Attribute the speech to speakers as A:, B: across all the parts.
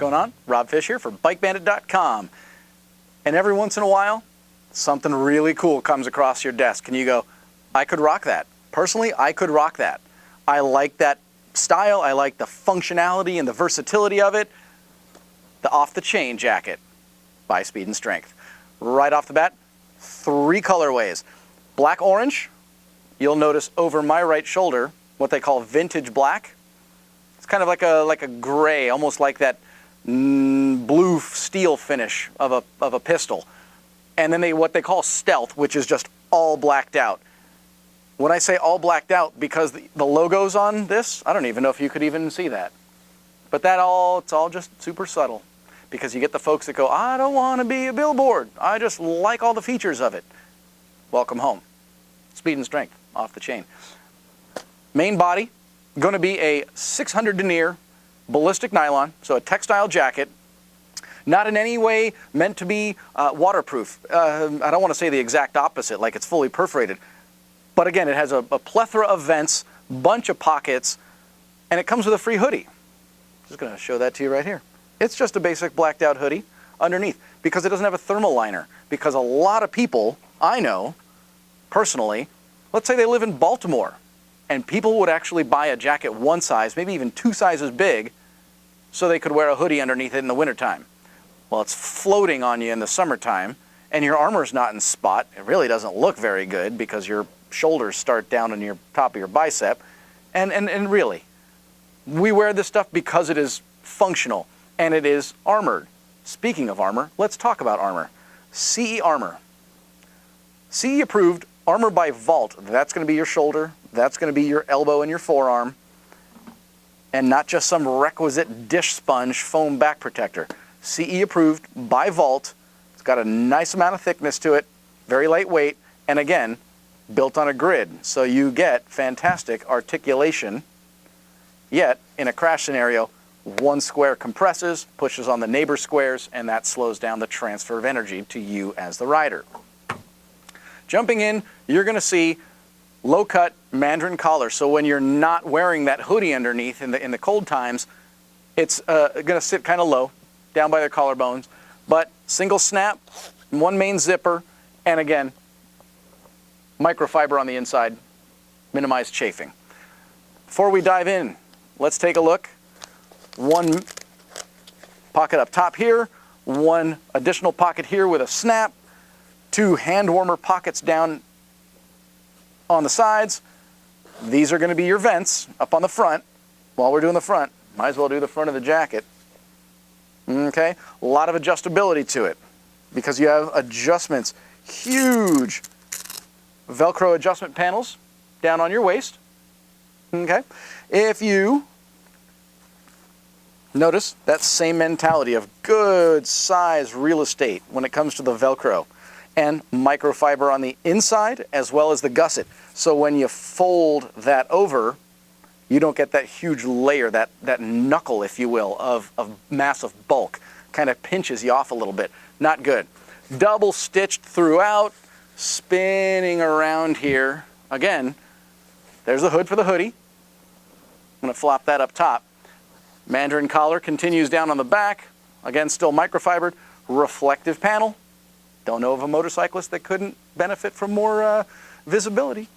A: going on? Rob Fish here for BikeBandit.com. And every once in a while, something really cool comes across your desk and you go, I could rock that. Personally, I could rock that. I like that style, I like the functionality and the versatility of it. The off-the-chain jacket by Speed and Strength. Right off the bat, 3 colorways. Black orange, you'll notice over my right shoulder, what they call vintage black. It's kind of like a gray, almost like that blue steel finish of a pistol. And then what they call stealth, which is just all blacked out. When I say all blacked out, because the logo's on this, I don't even know if you could even see that. But it's all just super subtle. Because you get the folks that go, I don't want to be a billboard. I just like all the features of it. Welcome home. Speed and Strength, off the chain. Main body, going to be a 600 denier ballistic nylon, so a textile jacket. Not in any way meant to be waterproof. I don't want to say the exact opposite, like it's fully perforated. But again, it has a plethora of vents, bunch of pockets, and it comes with a free hoodie. Just going to show that to you right here. It's just a basic blacked out hoodie underneath because it doesn't have a thermal liner. Because a lot of people I know, personally, let's say they live in Baltimore, and people would actually buy a jacket one size, maybe even 2 sizes big, so they could wear a hoodie underneath it in the wintertime. Well, it's floating on you in the summertime, and your armor's not in spot. It really doesn't look very good because your shoulders start down on your top of your bicep. And really, we wear this stuff because it is functional. And it is armored. Speaking of armor, let's talk about armor. CE Armor. CE approved armor by Vault. That's going to be your shoulder. That's going to be your elbow and your forearm. And not just some requisite dish sponge foam back protector. CE approved by Vault. It's got a nice amount of thickness to it. Very lightweight. And again, built on a grid. So you get fantastic articulation. Yet, in a crash scenario, one square compresses, pushes on the neighbor squares, and that slows down the transfer of energy to you as the rider. Jumping in, you're going to see low-cut mandarin collar. So when you're not wearing that hoodie underneath in the cold times, it's going to sit kind of low, down by their collarbones. But single snap, one main zipper, and again, microfiber on the inside, minimize chafing. Before we dive in, let's take a look. One pocket up top here, one additional pocket here with a snap, 2 hand warmer pockets down on the sides. These are going to be your vents up on the front. While we're doing the front, might as well do the front of the jacket. Okay, a lot of adjustability to it because you have adjustments, huge Velcro adjustment panels down on your waist. Okay, if you notice that same mentality of good size real estate when it comes to the Velcro and microfiber on the inside as well as the gusset. So when you fold that over, you don't get that huge layer, that knuckle, if you will, of massive bulk. Kind of pinches you off a little bit. Not good. Double stitched throughout, spinning around here. Again, there's the hood for the hoodie. I'm going to flop that up top. Mandarin collar continues down on the back. Again, still microfibered. Reflective panel. Don't know of a motorcyclist that couldn't benefit from more visibility.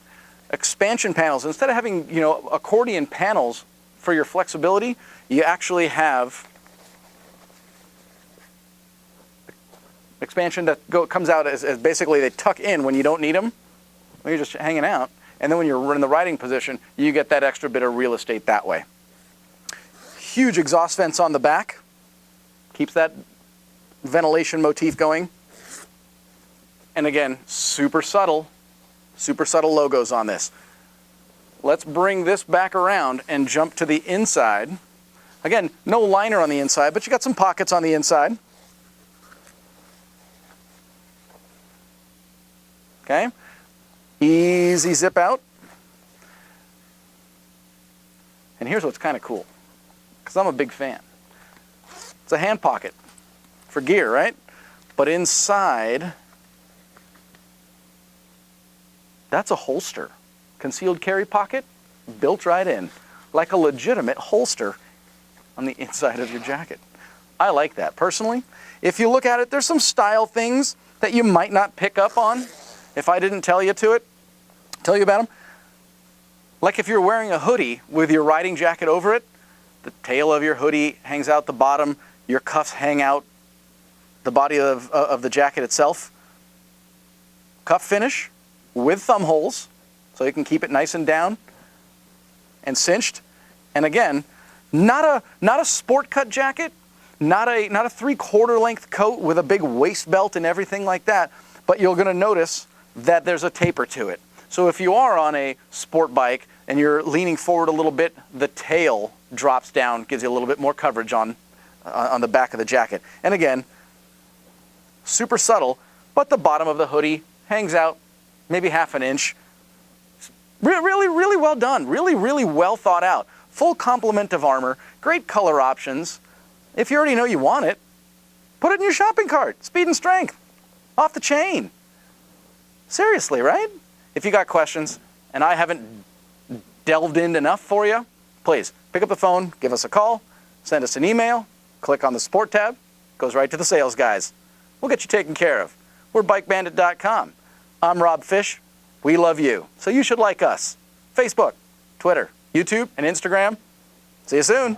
A: Expansion panels. Instead of having, accordion panels for your flexibility, you actually have expansion that comes out as basically they tuck in when you don't need them, when you're just hanging out. And then when you're in the riding position, you get that extra bit of real estate that way. Huge exhaust vents on the back. Keeps that ventilation motif going. And again, super subtle logos on this. Let's bring this back around and jump to the inside. Again, no liner on the inside, but you got some pockets on the inside. Okay, easy zip out. And here's what's kind of cool, because I'm a big fan. It's a hand pocket for gear, right? But inside, that's a holster. Concealed carry pocket, built right in, like a legitimate holster on the inside of your jacket. I like that personally. If you look at it, there's some style things that you might not pick up on if I didn't tell you about them. Like if you're wearing a hoodie with your riding jacket over it, the tail of your hoodie hangs out the bottom, your cuffs hang out the body of the jacket itself. Cuff finish with thumb holes, so you can keep it nice and down and cinched. And again, not a sport cut jacket, not a 3/4 length coat with a big waist belt and everything like that, but you're going to notice that there's a taper to it. So if you are on a sport bike and you're leaning forward a little bit, the tail drops down, gives you a little bit more coverage on the back of the jacket. And again, super subtle, but the bottom of the hoodie hangs out maybe 1/2 inch. Really, really well done. Really, really well thought out. Full complement of armor, great color options. If you already know you want it, put it in your shopping cart. Speed and strength, off the chain. Seriously, right? If you got questions and I haven't delved in enough for you, please pick up the phone, give us a call, send us an email, click on the support tab, goes right to the sales guys. We'll get you taken care of. We're bikebandit.com. I'm Rob Fish. We love you, so you should like us. Facebook, Twitter, YouTube, and Instagram. See you soon.